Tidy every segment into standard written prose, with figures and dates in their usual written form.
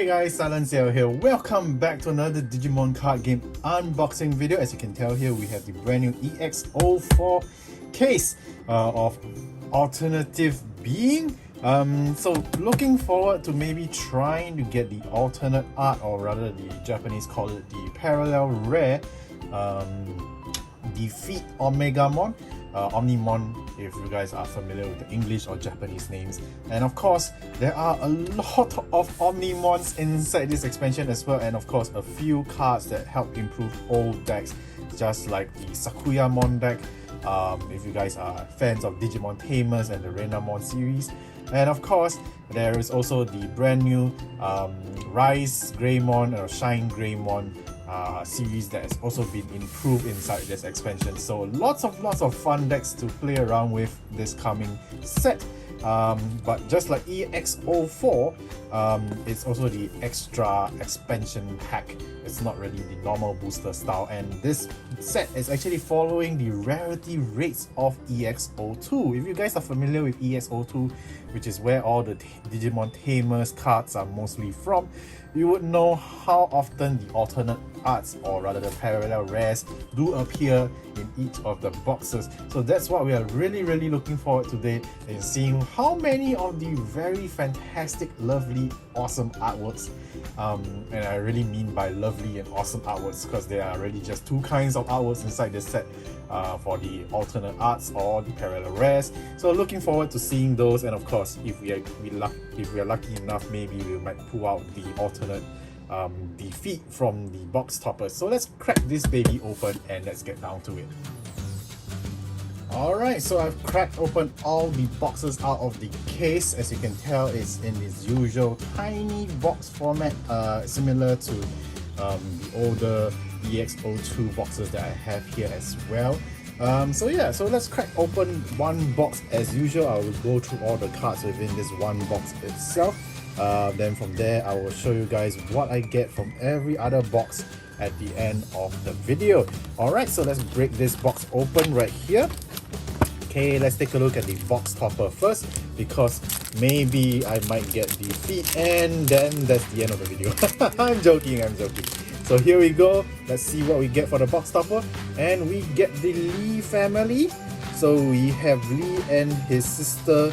Hey guys, Silencio here. Welcome back to another Digimon card game unboxing video. As you can tell here, we have the brand new EX04 case of Alternative Being. So looking forward to maybe trying to get the alternate art, or rather the Japanese call it the parallel rare, Defeat Omegamon. Omnimon, if you guys are familiar with the English or Japanese names. And of course, there are a lot of Omnimons inside this expansion as well, and of course a few cards that help improve old decks, just like the Sakuyamon deck, if you guys are fans of Digimon Tamers and the Renamon series. And of course, there is also the brand new Rise Greymon or Shine Greymon series that has also been improved inside this expansion. So lots of fun decks to play around with this coming set. But just like EX04, it's also the extra expansion pack. It's not really the normal booster style, and this set is actually following the rarity rates of EX02. If you guys are familiar with EX02, which is where all the Digimon Tamers cards are mostly from, you would know how often the alternate arts, or rather the parallel rares, do appear in each of the boxes. So that's what we are really looking forward to today, in seeing how many of the very fantastic, lovely, awesome artworks, and I really mean by lovely and awesome artworks because there are really just two kinds of artworks inside this set, for the alternate arts or the parallel rares. So looking forward to seeing those, and of course, if we are lucky enough, maybe we might pull out the alternate Defeat from the box toppers. So let's crack this baby open and let's get down to it. Alright, so I've cracked open all the boxes out of the case. As you can tell, it's in its usual tiny box format, similar to the older EX02 boxes that I have here as well. So let's crack open one box as usual. I will go through all the cards within this one box itself. Then from there, I will show you guys what I get from every other box at the end of the video. Alright, so let's break this box open right here. Okay, let's take a look at the box topper first, because maybe I might get Defeat and then that's the end of the video. I'm joking. So here we go. Let's see what we get for the box topper. And we get the Lee family. So we have Lee and his sister,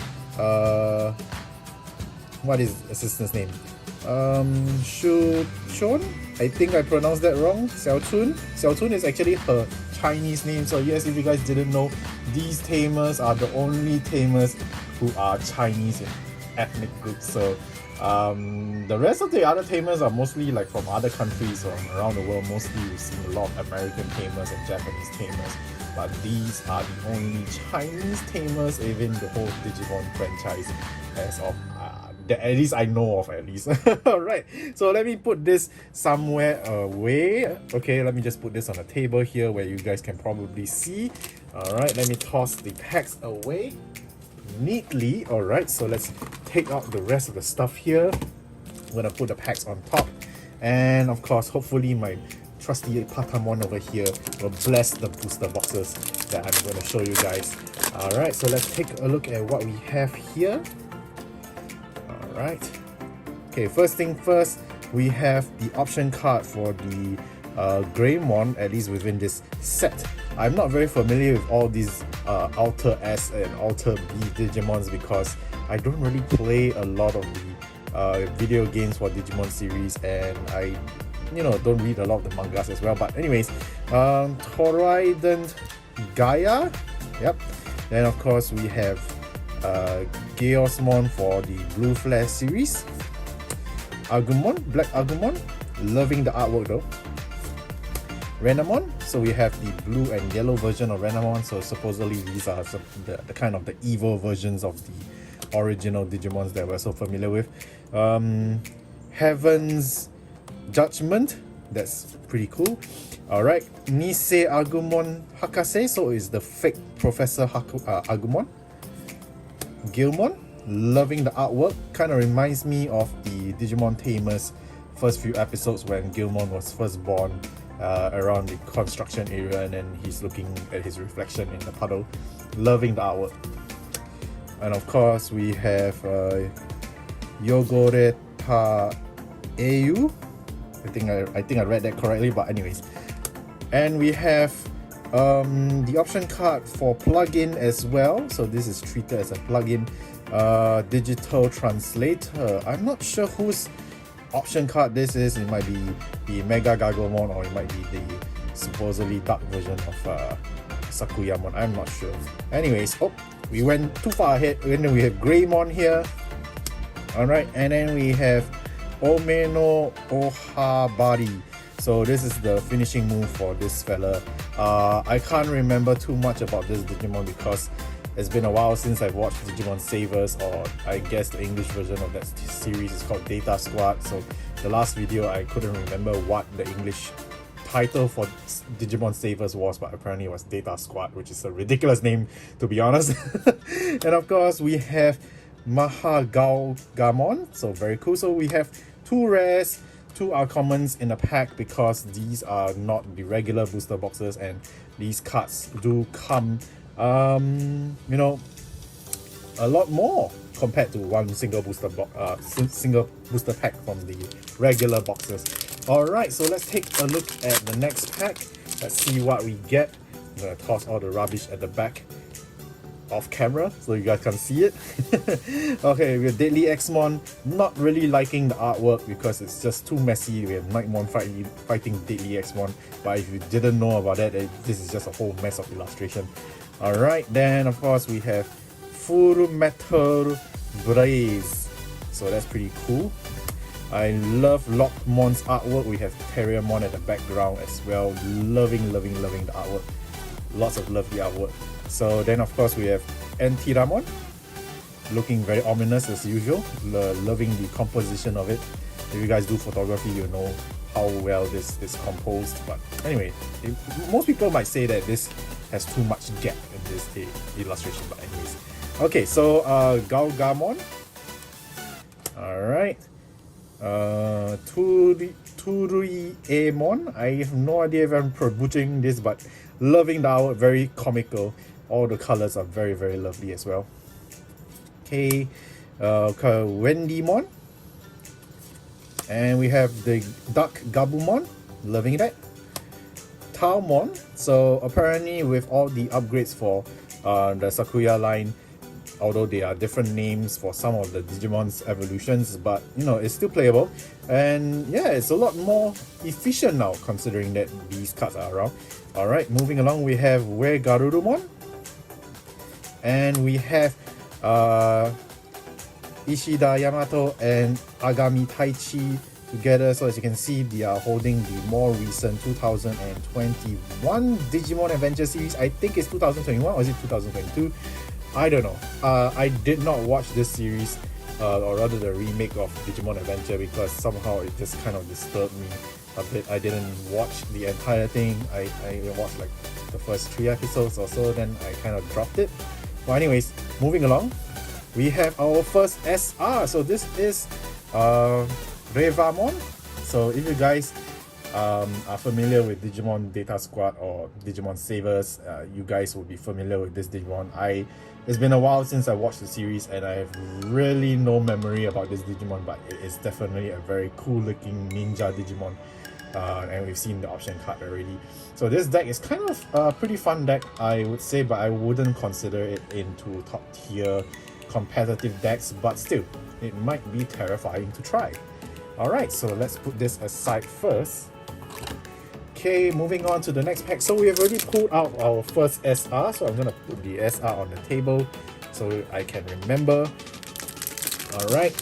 what is the sister's name? Shu-chun? I think I pronounced that wrong. Xiao-chun? Xiao-chun is actually her Chinese name. So yes, if you guys didn't know, these Tamers are the only Tamers who are Chinese in ethnic groups. So the rest of the other Tamers are mostly like from other countries or around the world. Mostly we've seen a lot of American Tamers and Japanese Tamers, but these are the only Chinese Tamers within the whole Digimon franchise as of that at least I know of, at least. Alright, so let me put this somewhere away. Okay, let me just put this on a table here where you guys can probably see. Alright, let me toss the packs away neatly. Alright, so let's take out the rest of the stuff here. I'm gonna put the packs on top, and of course, hopefully my trusty Patamon over here will bless the booster boxes that I'm going to show you guys. Alright, so let's take a look at what we have here. Alright, okay, first thing first, we have the option card for the Greymon, at least within this set. I'm not very familiar with all these Alter S and Alter B Digimons because I don't really play a lot of the video games for Digimon series, and I don't read a lot of the mangas as well. But anyways, Toradent Gaia, yep. Then of course we have Geosmon for the Blue Flare series. Agumon, Black Agumon, loving the artwork though. Renamon, so we have the blue and yellow version of Renamon. So supposedly these are the kind of the evil versions of the original Digimons that we're so familiar with. Heaven's Judgment, that's pretty cool. Alright, Nisei Agumon Hakase, so it's the fake Professor Agumon. Gilmon, loving the artwork, kind of reminds me of the Digimon Tamers first few episodes when Gilmon was first born, around the construction area, and then he's looking at his reflection in the puddle. Loving the artwork. And of course we have Yogoreta AU. I think I read that correctly, but anyways. And we have the option card for plugin as well. So this is treated as a plugin. Digital translator. I'm not sure whose option card this is. It might be the Mega Gargomon, or it might be the supposedly dark version of Sakuyamon. I'm not sure. Anyways, oh, we went too far ahead. And then we have Greymon here. Alright, and then we have Omeno Ohabari. So this is the finishing move for this fella. I can't remember too much about this Digimon because it's been a while since I've watched Digimon Savers, or I guess the English version of that series is called Data Squad. So the last video I couldn't remember what the English title for Digimon Savers was, but apparently it was Data Squad, which is a ridiculous name to be honest. And of course we have Mahagaogamon, so very cool. So we have 2 rares, 2 uncommons in a pack, because these are not the regular booster boxes, and these cards do come you know, a lot more compared to one single booster pack from the regular boxes. Alright, so let's take a look at the next pack. Let's see what we get. I'm gonna toss all the rubbish at the back off camera so you guys can see it. Okay, we have Deadly Xmon. Not really liking the artwork because it's just too messy. We have Nightmon fighting Deadly Xmon, but if you didn't know about that, this is just a whole mess of illustration. Alright, then of course we have Full Metal Blaze. So that's pretty cool. I love Lockmon's artwork. We have Terriermon at the background as well. Loving the artwork. Lots of lovely artwork. So then of course we have Antiramon, looking very ominous as usual. Loving the composition of it. If you guys do photography, you know how well this is composed. But anyway, most people might say that this has too much gap in this illustration, but anyways. Okay, so Galgamon. Alright. Turuiemon. I have no idea if I'm butchering this, but loving the artwork, very comical. All the colors are very lovely as well. Okay, Wendymon. And we have the Dark Gabumon, loving that. Taomon. So apparently with all the upgrades for the Sakuya line, although they are different names for some of the Digimon's evolutions, but you know, it's still playable. And yeah, it's a lot more efficient now considering that these cards are around. Alright, moving along, we have Garurumon. And we have Ishida Yamato and Agami Taichi together. So as you can see, they are holding the more recent 2021 Digimon Adventure series. I think it's 2021, or is it 2022? I don't know. I did not watch this series, or rather the remake of Digimon Adventure, because somehow it just kind of disturbed me a bit. I didn't watch the entire thing. I watched like the first 3 episodes or so, then I kind of dropped it. Well, anyways, moving along, we have our first SR. So this is Revamon. So if you guys are familiar with Digimon Data Squad or Digimon Savers, you guys will be familiar with this Digimon. It's been a while since I watched the series, and I have really no memory about this Digimon, but it is definitely a very cool looking ninja Digimon. And we've seen the option card already. So this deck is kind of a pretty fun deck, I would say, but I wouldn't consider it into top tier competitive decks, but still, it might be terrifying to try. Alright, so let's put this aside first. Okay, moving on to the next pack. So we have already pulled out our first SR, so I'm gonna put the SR on the table so I can remember. Alright.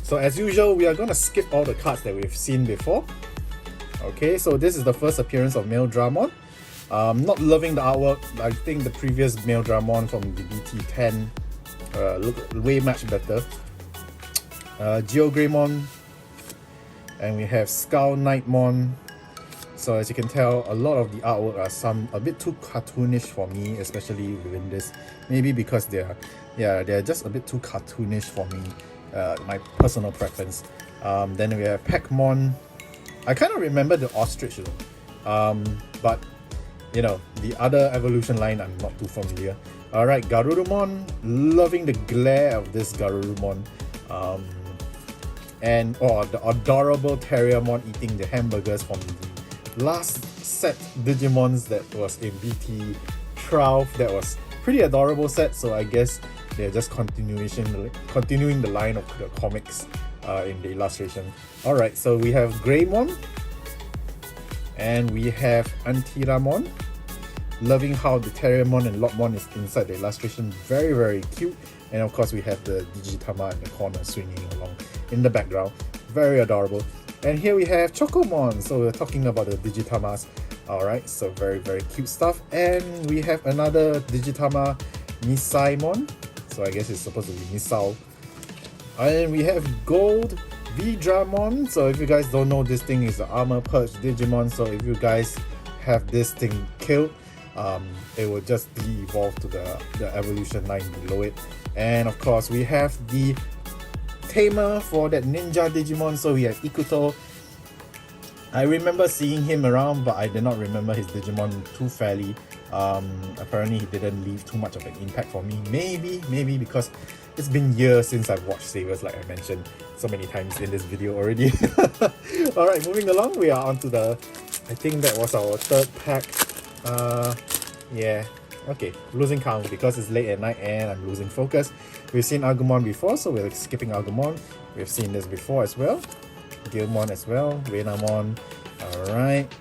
So as usual, we are gonna skip all the cards that we've seen before. Okay, so this is the first appearance of Male Dramon. Not loving the artwork. I think the previous Male Dramon from the BT10 looked way much better. Geogreymon. And we have Skull Knightmon. So as you can tell, a lot of the artwork are a bit too cartoonish for me, especially within this. Maybe because they're just a bit too cartoonish for me, my personal preference. Then we have Pac-Mon. I kind of remember the ostrich though, but you know, the other evolution line I'm not too familiar. Alright, Garurumon, loving the glare of this Garurumon. And the adorable Terriermon eating the hamburgers from the last set Digimons that was in BT12. That was pretty adorable set, so I guess they're just continuing the line of the comics in the illustration. Alright, so we have Greymon and we have Antiramon. Loving how the Terriermon and Lopmon is inside the illustration, very very cute. And of course we have the Digitama in the corner swinging along in the background, very adorable. And here we have Chocomon, so we're talking about the Digitamas. Alright, so very very cute stuff. And we have another Digitama, Misaimon, so I guess it's supposed to be Misao. And we have Gold Vidramon, so if you guys don't know, this thing is the Armor Purge Digimon, so if you guys have this thing killed, it will just de-evolve to the evolution line below it. And of course we have the tamer for that ninja Digimon, so we have Ikuto. I remember seeing him around, but I did not remember his Digimon too fairly. Apparently he didn't leave too much of an impact for me. Maybe because it's been years since I've watched Savers, like I mentioned so many times in this video already. Alright, moving along, we are on to the, I think that was our third pack. Yeah, okay, losing count because it's late at night and I'm losing focus. We've seen Agumon before, so we're skipping Agumon. We've seen this before as well. Gilmon as well, Renamon. Alright,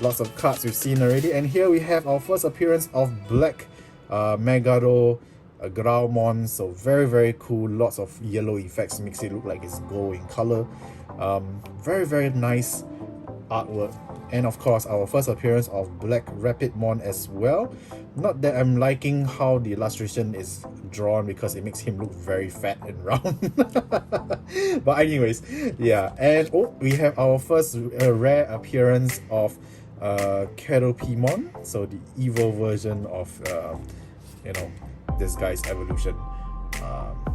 lots of cards we've seen already. And here we have our first appearance of Black Megaro Graumon. So very very cool, lots of yellow effects, makes it look like it's gold in color. Very very nice artwork. And of course our first appearance of Black Rapidmon as well. Not that I'm liking how the illustration is drawn because it makes him look very fat and round. But anyways, yeah. And we have our first rare appearance of Keropimon, so the evil version of this guy's evolution.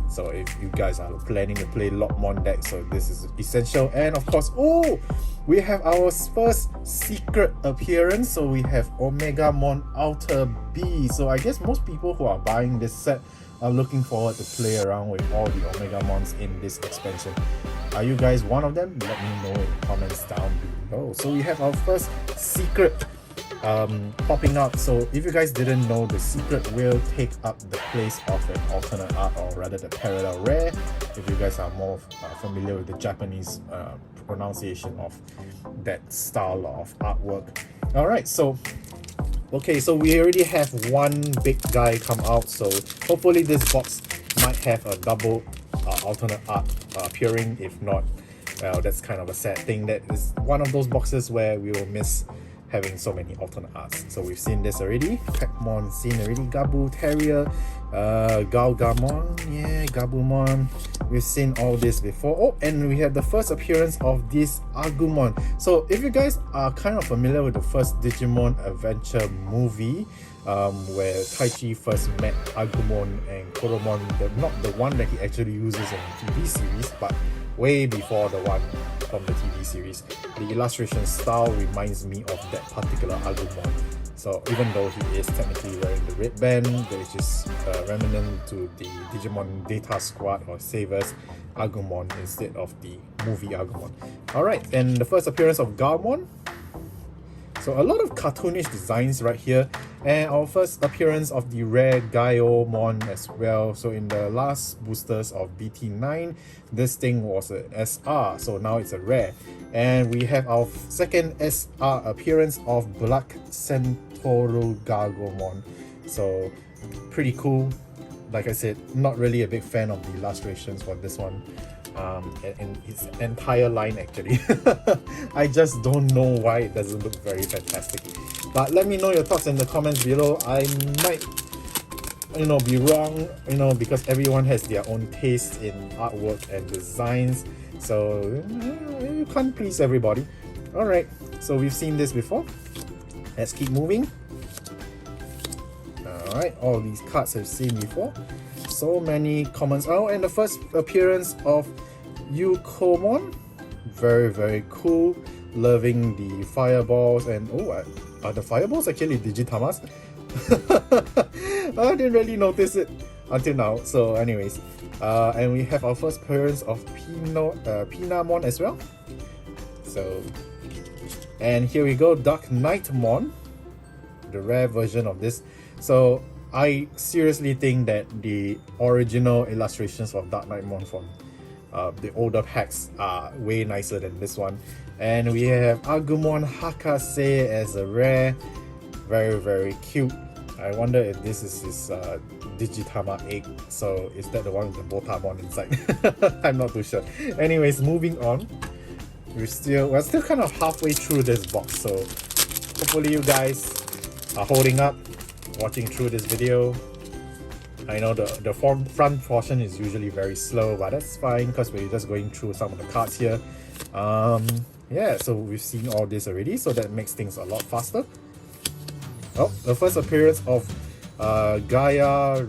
So if you guys are planning to play Lopmon deck, so this is essential. And of course, we have our first secret appearance. So we have Omegamon Outer B. So I guess most people who are buying this set are looking forward to play around with all the Omegamons in this expansion. Are you guys one of them? Let me know in the comments down below. So we have our first secret popping up. So if you guys didn't know, the secret will take up the place of an alternate art, or rather the parallel rare, if you guys are more familiar with the Japanese pronunciation of that style of artwork. Alright, so okay, so we already have one big guy come out, so hopefully this box might have a double alternate art appearing. If not, well, that's kind of a sad thing. That is one of those boxes where we will miss having so many alternate arts. So we've seen this already. Pac-Mon seen already. Gabu Terrier, Galgamon, yeah, Gabumon. We've seen all this before. And we have the first appearance of this Agumon. So if you guys are kind of familiar with the first Digimon Adventure movie, where Taichi first met Agumon and Koromon, not the one that he actually uses in the TV series, but way before the one from the TV series. The illustration style reminds me of that particular Agumon. So even though he is technically wearing the red band, which is remnant to the Digimon Data Squad or Savers Agumon instead of the movie Agumon. Alright, and the first appearance of Galmon. So a lot of cartoonish designs right here. And our first appearance of the rare Gaiomon as well. So in the last boosters of BT9, this thing was a SR, so now it's a rare. And we have our second SR appearance of Black Centauro Gargomon. So pretty cool. Like I said, not really a big fan of the illustrations for this one. And its entire line actually. I just don't know why it doesn't look very fantastic. But let me know your thoughts in the comments below. I might be wrong, because everyone has their own taste in artwork and designs, so you can't please everybody. Alright, so we've seen this before. Let's keep moving. Alright, all these cards I've seen before. So many comments. And the first appearance of Yukomon. Very very cool. Loving the fireballs. And are the fireballs actually Digitamas? I didn't really notice it until now. So anyways, and we have our first appearance of Pinamon as well. So, and here we go, Dark Knightmon, the rare version of this. So I seriously think that the original illustrations of Dark Knightmon from the older packs are way nicer than this one. And we have Agumon Hakase as a rare, very cute. I wonder if this is his Digitama egg. So is that the one with the Botamon inside? I'm not too sure. Anyways, moving on. We're still kind of halfway through this box, so hopefully you guys are holding up, watching through this video. I know the front portion is usually very slow, but that's fine because we're just going through some of the cards here. Yeah, so we've seen all this already, so that makes things a lot faster. Oh, the first appearance of Gaia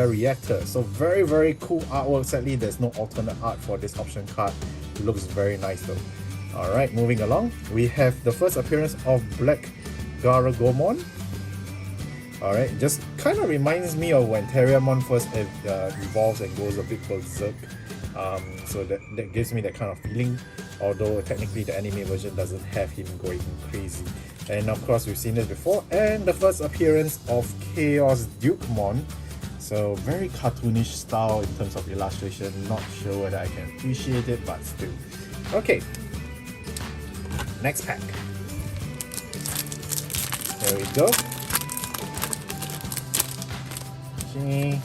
Reactor. So very cool artwork. Sadly, there's no alternate art for this option card. It looks very nice though. Alright, moving along, we have the first appearance of Black Garagomon. Alright, just kind of reminds me of when Terriermon first evolves and goes a bit berserk. So that gives me that kind of feeling, although technically the anime version doesn't have him going crazy. And of course we've seen this before, and the first appearance of Chaos Dukemon. So very cartoonish style in terms of illustration, not sure whether I can appreciate it, but still. Okay, next pack. There we go. Okay.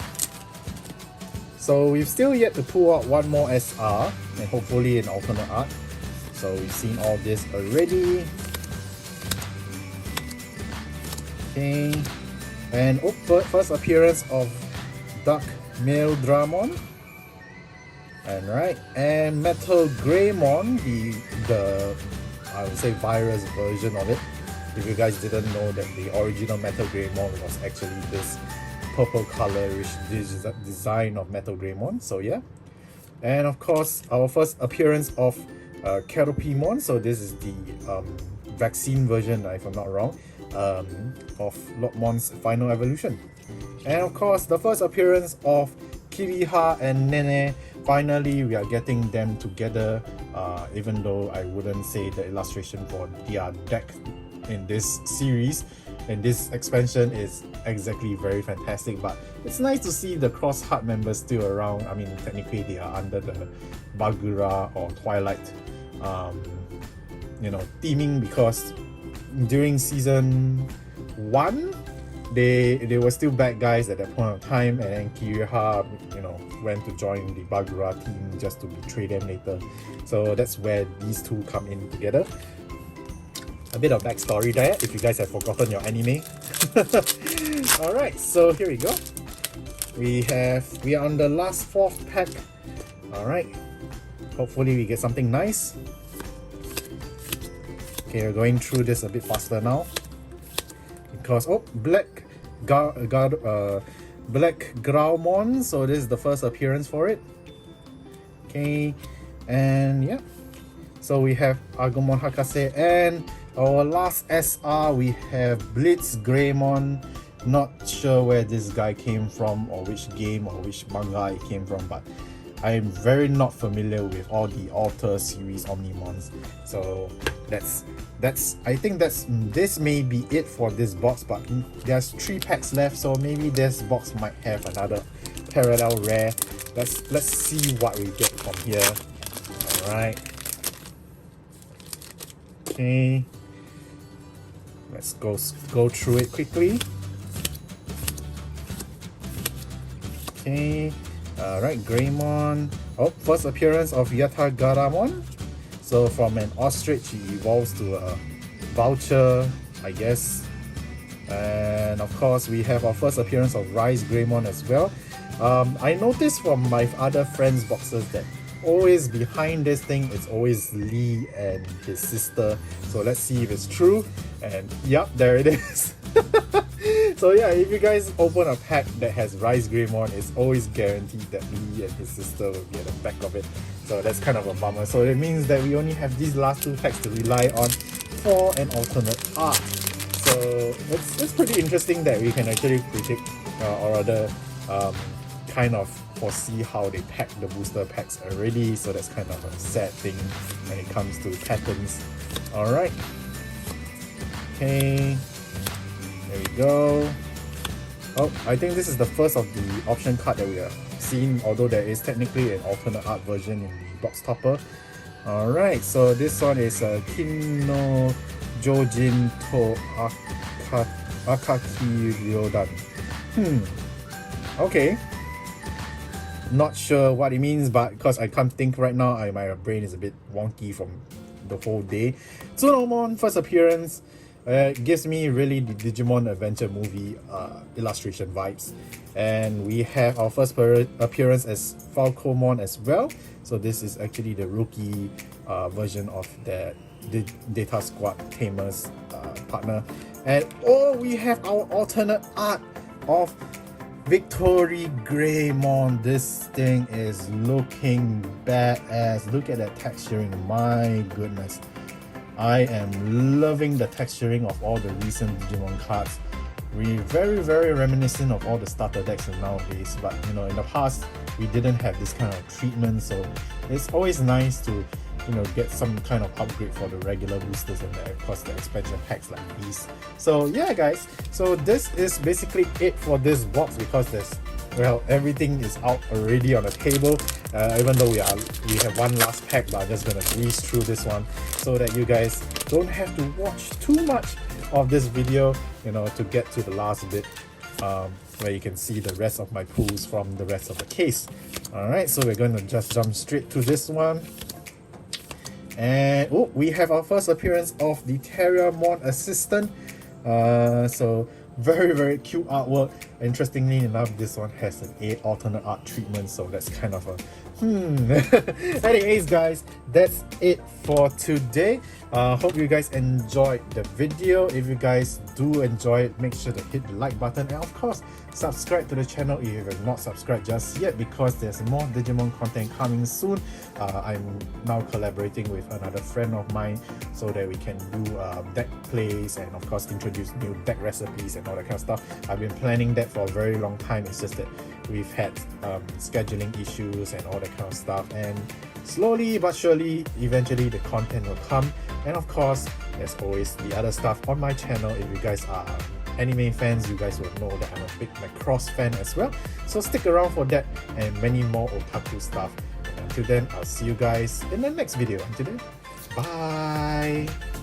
So we've still yet to pull out one more SR and hopefully an alternate art. So we've seen all this already. Okay. And first appearance of Dark Maildramon. And right, and Metal Greymon, the I would say virus version of it. If you guys didn't know that the original Metal Greymon was actually this purple colorish design of Metal Greymon. So yeah, and of course our first appearance of Caterpiemon. So this is the vaccine version, if I'm not wrong, of Lopmon's final evolution. And of course the first appearance of Kiriha and Nene. Finally we are getting them together, even though I wouldn't say the illustration for their deck in this series and this expansion is exactly very fantastic, but it's nice to see the Cross Heart members still around. I mean, technically they are under the Bagura or Twilight theming, because during season 1 they were still bad guys at that point of time, and then Kiriha went to join the Bagura team just to betray them later. So that's where these two come in together. A bit of backstory there if you guys have forgotten your anime. Alright, so here we go. We are on the last 4th pack. Alright, hopefully we get something nice. Okay, we're going through this a bit faster now because Black Graumon. So this is the first appearance for it. Okay, and yeah, so we have Agumon Hakase, and our last SR we have Blitz Greymon. Not sure where this guy came from or which game or which manga it came from, but I'm very not familiar with all the Alter series Omnimons. So I think this may be it for this box, but there's 3 packs left, so maybe this box might have another parallel rare. Let's see what we get from here. Alright. Okay. Let's go through it quickly. Okay. Alright, Greymon. First appearance of Yatagaramon. So from an ostrich he evolves to a vulture, I guess. And of course we have our first appearance of Rise Greymon as well. I noticed from my other friends' boxes that always behind this thing it's always Lee and his sister. So let's see if it's true. And yep, there it is. So yeah, if you guys open a pack that has Rise Greymon, it's always guaranteed that Lee and his sister will be at the back of it. So that's kind of a bummer. So it means that we only have these last 2 packs to rely on for an alternate art. So it's pretty interesting that we can actually predict or rather kind of foresee how they pack the booster packs already. So that's kind of a sad thing when it comes to patterns. Alright. Okay. There we go. Oh, I think this is the first of the option card that we are seeing, although there is technically an alternate art version in the box topper. Alright, so this one is Kinno Jojin to Akaki Ryodan. Okay. Not sure what it means, but because I can't think right now, my brain is a bit wonky from the whole day. Tsunomon first appearance gives me really the Digimon Adventure movie illustration vibes. And we have our first appearance as Falcomon as well. So this is actually the rookie version of the Data Squad Tamers partner. And we have our alternate art of Victory Greymon. This thing is looking badass. Look at that texturing, my goodness. I am loving the texturing of all the recent Digimon cards. We're very reminiscent of all the starter decks nowadays, but you know, in the past we didn't have this kind of treatment, so it's always nice to, you know, get some kind of upgrade for the regular boosters and of course the expansion packs like these. So yeah guys, so this is basically it for this box, because there's, well, everything is out already on the table. Even though we have one last pack, but I'm just gonna breeze through this one so that you guys don't have to watch too much of this video, you know, to get to the last bit where you can see the rest of my pulls from the rest of the case. Alright, so we're going to just jump straight to this one. And we have our first appearance of the Terriermon Assistant. So very cute artwork. Interestingly enough, this one has an alternate art treatment, so that's kind of a anyways guys, that's it for today. Hope you guys enjoyed the video. If you guys do enjoy it, make sure to hit the like button, and of course subscribe to the channel if you have not subscribed just yet, because there's more Digimon content coming soon. I'm now collaborating with another friend of mine so that we can do deck plays and of course introduce new deck recipes and all that kind of stuff. I've been planning that for a very long time. It's just that we've had scheduling issues and all that kind of stuff, and slowly but surely eventually the content will come. And of course there's always the other stuff on my channel. If you guys are anime fans, you guys will know that I'm a big Macross fan as well, so stick around for that and many more otaku stuff. And until then, I'll see you guys in the next video. Until then, bye.